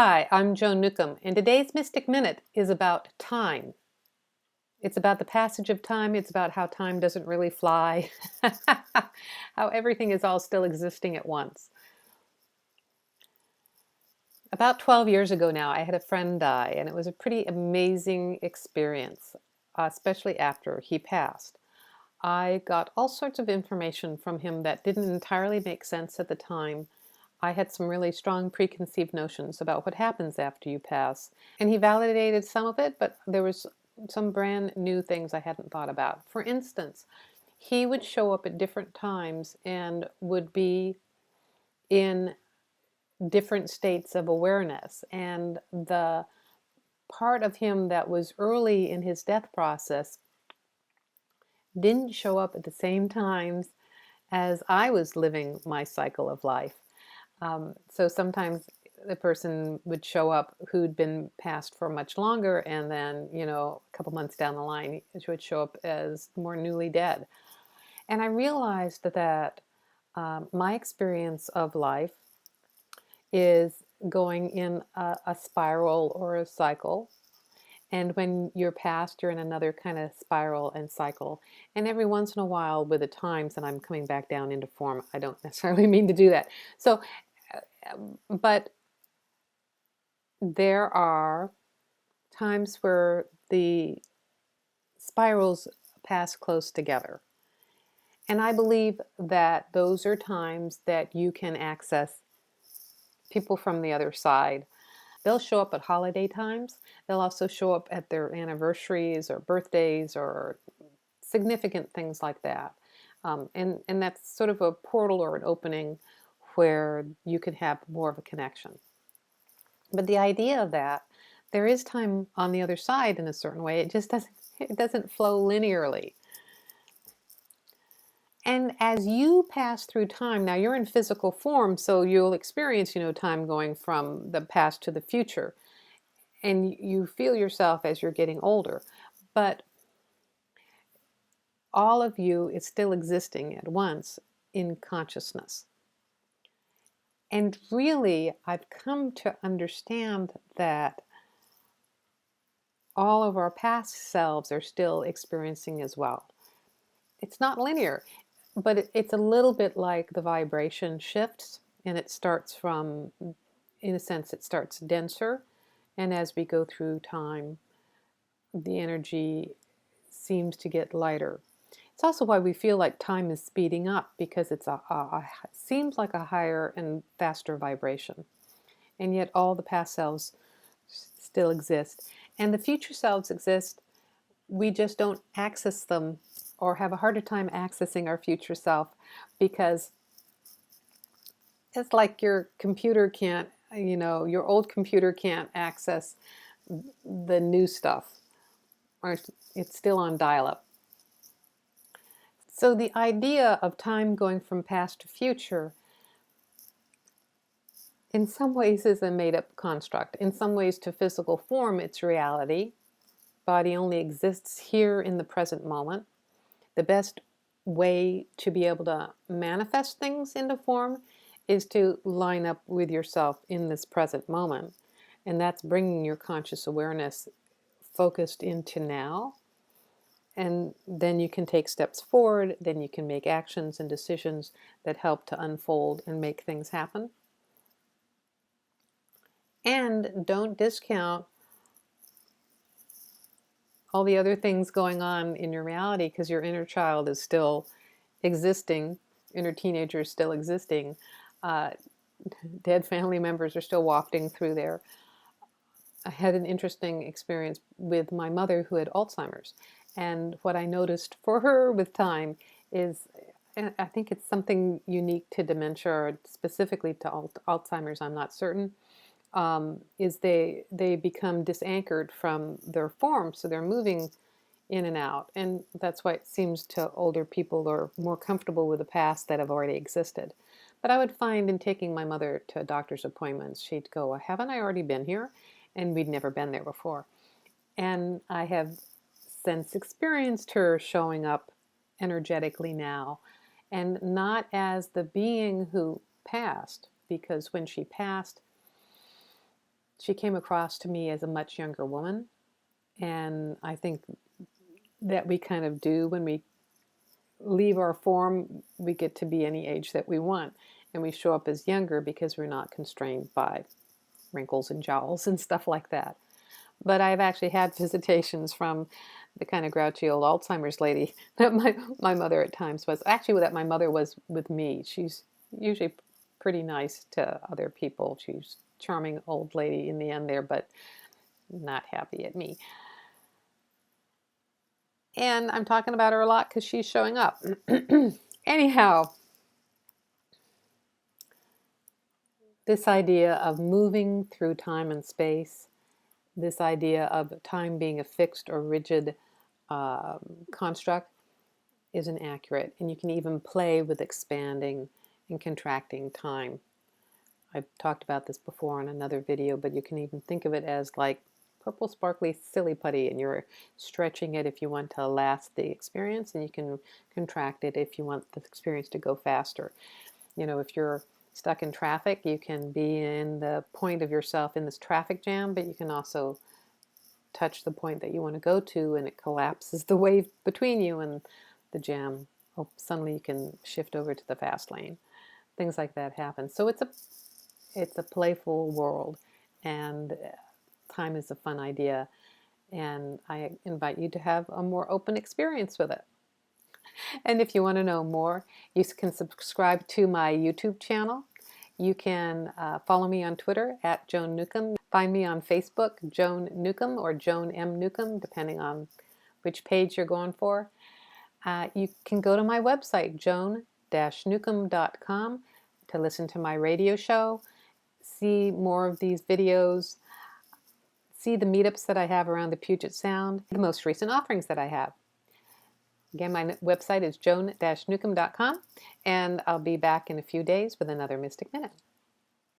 Hi, I'm Joan Newcomb, and today's Mystic Minute is about time. It's about the passage of time. It's about how time doesn't really fly, how everything is all still existing at once. About 12 years ago now, I had a friend die, and it was a pretty amazing experience, especially after he passed. I got all sorts of information from him that didn't entirely make sense at the time. I had some really strong preconceived notions about what happens after you pass, and he validated some of it, but there was some brand new things I hadn't thought about. For instance, he would show up at different times and would be in different states of awareness, and the part of him that was early in his death process didn't show up at the same times as I was living my cycle of life. So sometimes the person would show up who'd been passed for much longer, and then, a couple months down the line, it would show up as more newly dead. And I realized that my experience of life is going in a spiral or a cycle. And when you're past, you're in another kind of spiral and cycle. And every once in a while, with the times, and I'm coming back down into form, I don't necessarily mean to do that. So, but there are times where the spirals pass close together. And I believe that those are times that you can access people from the other side. They'll show up at holiday times. They'll also show up at their anniversaries or birthdays or significant things like that. And that's sort of a portal or an opening where you can have more of a connection. But the idea that there is time on the other side in a certain way, it doesn't flow linearly. And as you pass through time, now you're in physical form, so you'll experience, time going from the past to the future. And you feel yourself as you're getting older. But all of you is still existing at once in consciousness. And really, I've come to understand that all of our past selves are still experiencing as well. It's not linear, but it's a little bit like the vibration shifts, and it starts from, in a sense, it starts denser, and as we go through time, the energy seems to get lighter. It's also why we feel like time is speeding up, because it seems like a higher and faster vibration. And yet all the past selves still exist. And the future selves exist. We just don't access them, or have a harder time accessing our future self, because it's like your computer can't, your old computer can't access the new stuff, or it's still on dial-up. So the idea of time going from past to future in some ways is a made-up construct. In some ways, to physical form, it's reality. Body only exists here in the present moment. The best way to be able to manifest things into form is to line up with yourself in this present moment. And that's bringing your conscious awareness focused into now. And then you can take steps forward, then you can make actions and decisions that help to unfold and make things happen. And don't discount all the other things going on in your reality, because your inner child is still existing, inner teenager is still existing, dead family members are still wafting through there. I had an interesting experience with my mother who had Alzheimer's. And what I noticed for her with time is, and I think it's something unique to dementia, or specifically to Alzheimer's, I'm not certain, is they become disanchored from their form, so they're moving in and out. And that's why it seems to older people are more comfortable with the past that have already existed. But I would find in taking my mother to doctor's appointments, she'd go, haven't I already been here? And we'd never been there before. And I have since experienced her showing up energetically now, and not as the being who passed, because when she passed, she came across to me as a much younger woman. And I think that we kind of do when we leave our form, we get to be any age that we want. And we show up as younger because we're not constrained by wrinkles and jowls and stuff like that. But I've actually had visitations from the kind of grouchy old Alzheimer's lady that my mother at times was. Actually, that my mother was with me. She's usually pretty nice to other people. She's a charming old lady in the end there, but not happy at me. And I'm talking about her a lot because she's showing up. Anyhow, this idea of moving through time and space, this idea of time being a fixed or rigid construct isn't accurate. And you can even play with expanding and contracting time. I've talked about this before in another video, but you can even think of it as like purple sparkly silly putty, and you're stretching it if you want to last the experience, and you can contract it if you want the experience to go faster. You know, if you're stuck in traffic, you can be in the point of yourself in this traffic jam, but you can also touch the point that you want to go to, and it collapses the wave between you and the jam. Oh, suddenly you can shift over to the fast lane. Things like that happen. So it's a playful world, and time is a fun idea, and I invite you to have a more open experience with it. And if you want to know more, you can subscribe to my YouTube channel. You can follow me on Twitter at Joan Newcomb. Find me on Facebook, Joan Newcomb, or Joan M. Newcomb, depending on which page you're going for. You can go to my website, joan-newcomb.com, to listen to my radio show, see more of these videos, see the meetups that I have around the Puget Sound, the most recent offerings that I have. Again, my website is joan-newcomb.com, and I'll be back in a few days with another Mystic Minute.